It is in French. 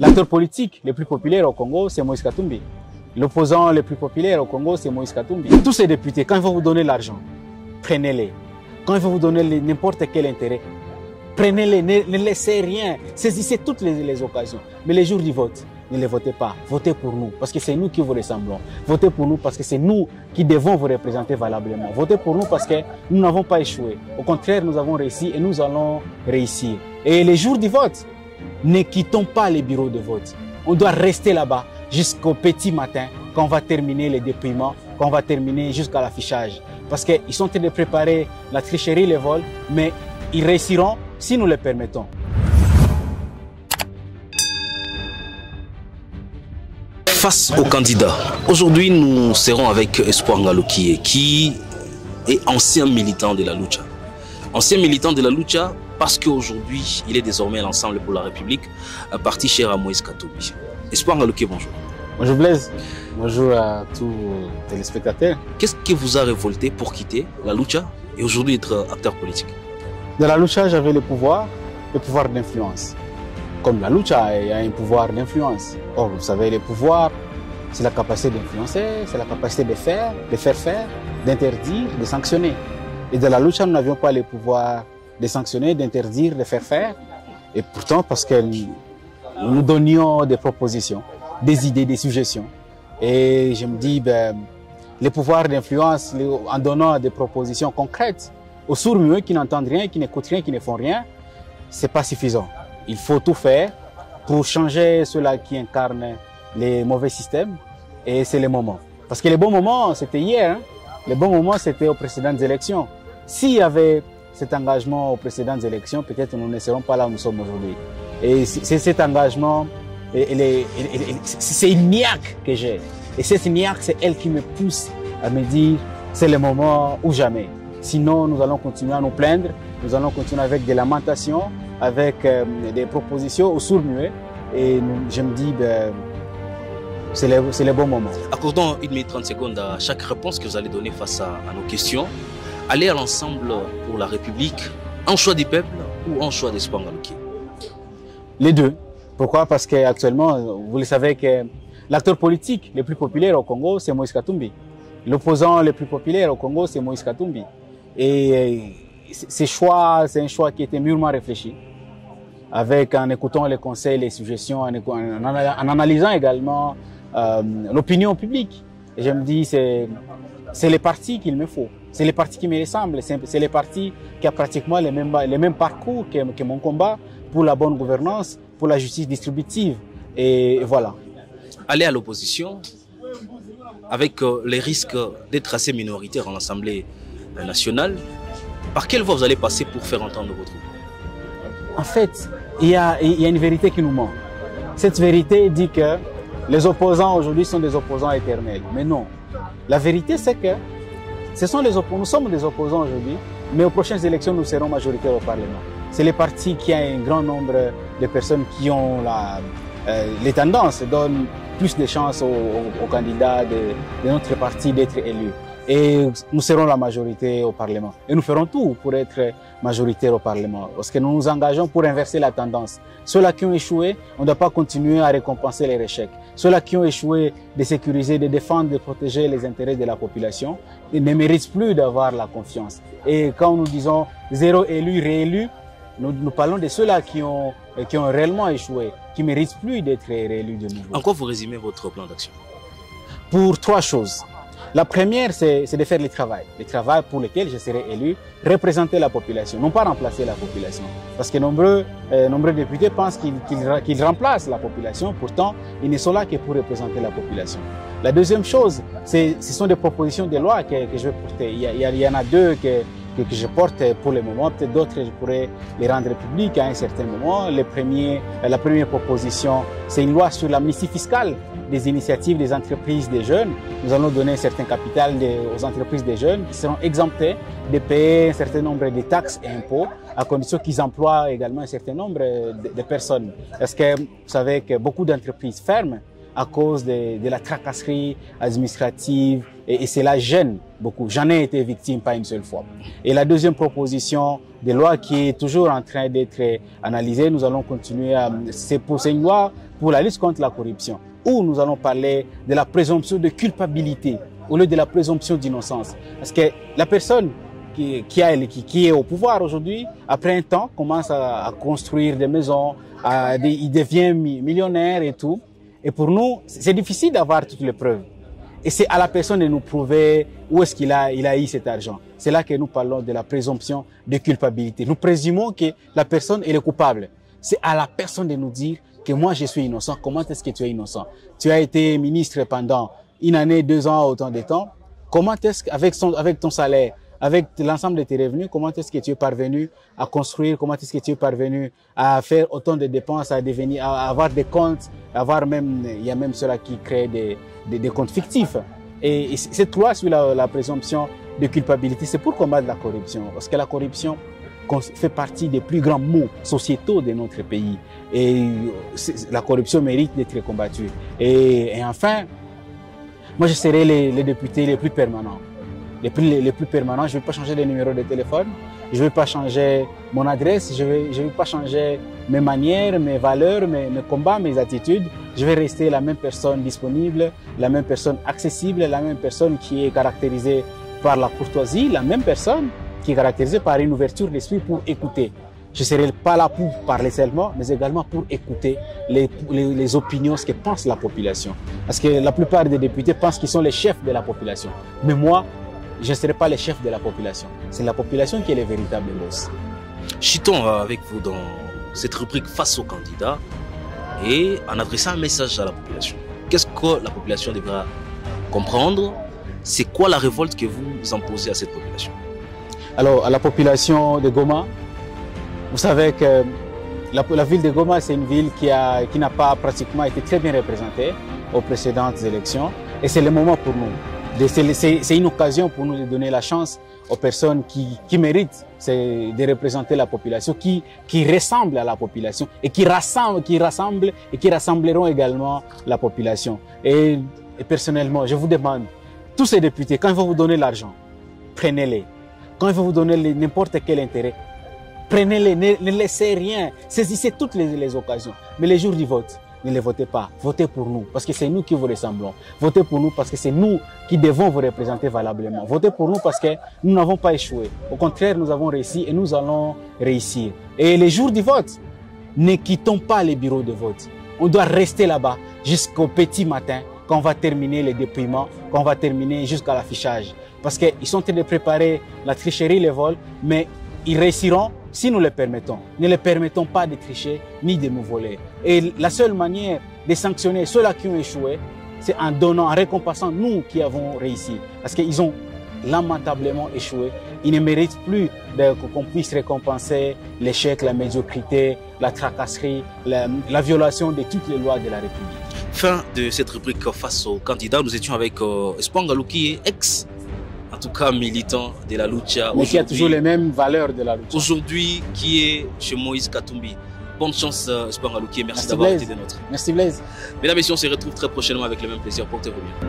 L'acteur politique le plus populaire au Congo, c'est Moïse Katumbi. L'opposant le plus populaire au Congo, c'est Moïse Katumbi. Tous ces députés, quand ils vont vous donner l'argent, prenez-les. Quand ils vont vous donner n'importe quel intérêt, prenez-les, ne laissez rien. Saisissez toutes les occasions. Mais les jours du vote, ne les votez pas. Votez pour nous, parce que c'est nous qui vous ressemblons. Votez pour nous, parce que c'est nous qui devons vous représenter valablement. Votez pour nous, parce que nous n'avons pas échoué. Au contraire, nous avons réussi et nous allons réussir. Et les jours du vote, ne quittons pas les bureaux de vote. On doit rester là-bas jusqu'au petit matin, quand on va terminer les dépouillements, quand on va terminer jusqu'à l'affichage. Parce qu'ils sont en train de préparer la tricherie, les vols, mais ils réussiront si nous le permettons. Face aux candidats, aujourd'hui nous serons avec Espoir Ngaloukié, qui est ancien militant de la Lucha. Ancien militant de la Lucha parce qu'aujourd'hui il est désormais à l'Ensemble pour la République, un parti cher à Moïse Katumbi. Espoir Ngaloukié, bonjour. Bonjour Blaise, bonjour à tous les téléspectateurs. Qu'est-ce qui vous a révolté pour quitter la Lucha et aujourd'hui être acteur politique? Dans la Lucha, j'avais le pouvoir d'influence. Comme la Lucha, il y a un pouvoir d'influence. Or, vous savez, le pouvoir, c'est la capacité d'influencer, c'est la capacité de faire faire, d'interdire, de sanctionner. Et dans la Lucha, nous n'avions pas le pouvoir de sanctionner, d'interdire, de faire. Et pourtant, parce que nous donnions des propositions, des idées, des suggestions. Et je me dis, le pouvoir d'influence, en donnant des propositions concrètes aux sourds-muets qui n'entendent rien, qui n'écoutent rien, qui ne font rien, c'est pas suffisant. Il faut tout faire pour changer ceux-là qui incarnent les mauvais systèmes. Et c'est le moment. Parce que les bons moments, c'était hier. Hein? Les bons moments, c'était aux précédentes élections. S'il y avait cet engagement aux précédentes élections, peut-être nous ne serons pas là où nous sommes aujourd'hui. Et c'est cet engagement, c'est une niaque que j'ai. Et cette niaque, c'est elle qui me pousse à me dire, c'est le moment ou jamais. Sinon, nous allons continuer à nous plaindre, nous allons continuer avec des lamentations, avec des propositions aux sourds-muets. Et je me dis, c'est le bon moment. Accordons 1 minute 30 secondes à chaque réponse que vous allez donner face à nos questions. Aller à l'Ensemble pour la République, en choix du peuple ou en choix d'Espoir Ngaloukié? Les deux. Pourquoi? Parce qu'actuellement, vous le savez que l'acteur politique le plus populaire au Congo, c'est Moïse Katumbi. L'opposant le plus populaire au Congo, c'est Moïse Katumbi. Et c'est un choix qui était mûrement réfléchi, en écoutant les conseils, les suggestions, en analysant également l'opinion publique. Et je me dis, c'est les partis qu'il me faut. C'est les partis qui me ressemblent. C'est les partis qui ont pratiquement les mêmes parcours que mon combat pour la bonne gouvernance, pour la justice distributive. Et voilà. Aller à l'opposition, avec les risques d'être assez minoritaire en l'Assemblée nationale, par quelle voie vous allez passer pour faire entendre votre voix? En fait, il y a une vérité qui nous manque. Cette vérité dit que les opposants aujourd'hui sont des opposants éternels. Mais non. La vérité, c'est que nous sommes des opposants aujourd'hui, mais aux prochaines élections, nous serons majoritaires au Parlement. C'est les partis qui ont un grand nombre de personnes qui ont les tendances, donnent plus de chances aux candidats de notre parti d'être élus. Et nous serons la majorité au Parlement. Et nous ferons tout pour être majoritaire au Parlement. Parce que nous nous engageons pour inverser la tendance. Ceux-là qui ont échoué, on ne doit pas continuer à récompenser les échecs. Ceux-là qui ont échoué de sécuriser, de défendre, de protéger les intérêts de la population, ils ne méritent plus d'avoir la confiance. Et quand nous disons 0 élu, réélu, nous parlons de ceux-là qui ont réellement échoué, qui ne méritent plus d'être réélus de nouveau. En quoi vous résumez votre plan d'action? Pour 3 choses. La première, c'est de faire le travail pour lequel je serai élu, représenter la population, non pas remplacer la population. Parce que nombreux députés pensent qu'ils remplacent la population, pourtant ils ne sont là que pour représenter la population. La deuxième chose, ce sont des propositions de loi que je vais porter. Il y en a 2 que je porte pour le moment, peut-être d'autres je pourrais les rendre publics à un certain moment. La première proposition, c'est une loi sur l'amnistie fiscale des initiatives des entreprises des jeunes. Nous allons donner un certain capital aux entreprises des jeunes qui seront exemptées de payer un certain nombre de taxes et impôts à condition qu'ils emploient également un certain nombre de personnes. Parce que vous savez que beaucoup d'entreprises ferment à cause de la tracasserie administrative et cela gêne beaucoup. J'en ai été victime pas une seule fois. Et la deuxième proposition de loi qui est toujours en train d'être analysée, nous allons continuer c'est une loi pour la lutte contre la corruption, où nous allons parler de la présomption de culpabilité au lieu de la présomption d'innocence. Parce que la personne qui est au pouvoir aujourd'hui, après un temps, commence à construire des maisons, il devient millionnaire et tout. Et pour nous, c'est difficile d'avoir toutes les preuves. Et c'est à la personne de nous prouver où est-ce qu'il a eu cet argent. C'est là que nous parlons de la présomption de culpabilité. Nous présumons que la personne est coupable. C'est à la personne de nous dire que moi je suis innocent. Comment est-ce que tu es innocent? Tu as été ministre pendant une année, 2 ans, autant de temps. Comment est-ce qu'avec ton salaire, avec l'ensemble de tes revenus, comment est-ce que tu es parvenu à construire, comment est-ce que tu es parvenu à faire autant de dépenses, à avoir des comptes, il y a même ceux-là qui créent des comptes fictifs. Et cette loi sur la présomption de culpabilité, c'est pour combattre la corruption. Parce que la corruption fait partie des plus grands maux sociétaux de notre pays. Et la corruption mérite d'être combattue. Et enfin, moi je serai les députés les plus permanents. Les plus permanents, je ne vais pas changer de numéro de téléphone, je ne vais pas changer mon adresse, je vais pas changer mes manières, mes valeurs, mes combats, mes attitudes. Je vais rester la même personne disponible, la même personne accessible, la même personne qui est caractérisée par la courtoisie, la même personne qui est caractérisée par une ouverture d'esprit pour écouter. Je ne serai pas là pour parler seulement, mais également pour écouter les opinions, ce que pense la population. Parce que la plupart des députés pensent qu'ils sont les chefs de la population. Mais moi, je ne serai pas le chef de la population. C'est la population qui est le véritable boss. Chitons avec vous dans cette rubrique face aux candidats et en adressant un message à la population. Qu'est-ce que la population devra comprendre? C'est quoi la révolte que vous imposez à cette population? Alors, à la population de Goma, vous savez que la ville de Goma, c'est une ville qui n'a pas pratiquement été très bien représentée aux précédentes élections. Et c'est le moment pour nous. C'est une occasion pour nous de donner la chance aux personnes qui méritent de représenter la population, qui ressemblent à la population et qui rassemblent et qui rassembleront également la population. Et personnellement, je vous demande, tous ces députés, quand ils vont vous donner l'argent, prenez-les. Quand ils vont vous donner n'importe quel intérêt, prenez-les, ne laissez rien, saisissez toutes les occasions. Mais les jours du vote, ne les votez pas. Votez pour nous, parce que c'est nous qui vous ressemblons. Votez pour nous, parce que c'est nous qui devons vous représenter valablement. Votez pour nous, parce que nous n'avons pas échoué. Au contraire, nous avons réussi et nous allons réussir. Et les jours du vote, ne quittons pas les bureaux de vote. On doit rester là-bas jusqu'au petit matin, quand on va terminer les dépouillements, quand on va terminer jusqu'à l'affichage. Parce qu'ils sont en train de préparer la tricherie, les vols, mais ils réussiront si nous le permettons. Ne les permettons pas de tricher ni de nous voler. Et la seule manière de sanctionner ceux-là qui ont échoué, c'est en donnant, en récompensant nous qui avons réussi. Parce qu'ils ont lamentablement échoué. Ils ne méritent plus qu'on puisse récompenser l'échec, la médiocrité, la tracasserie, la violation de toutes les lois de la République. Fin de cette rubrique face aux candidats. Nous étions avec Espoir Ngalouki, ex en tout cas militant de la lucha. Mais qui a toujours les mêmes valeurs de la lucha. Aujourd'hui, qui est chez Moïse Katumbi. Bonne chance, Espoir Ngalouki, et merci d'avoir été des nôtres. Merci Blaise. Mesdames et messieurs, on se retrouve très prochainement avec le même plaisir. Portez-vous bien.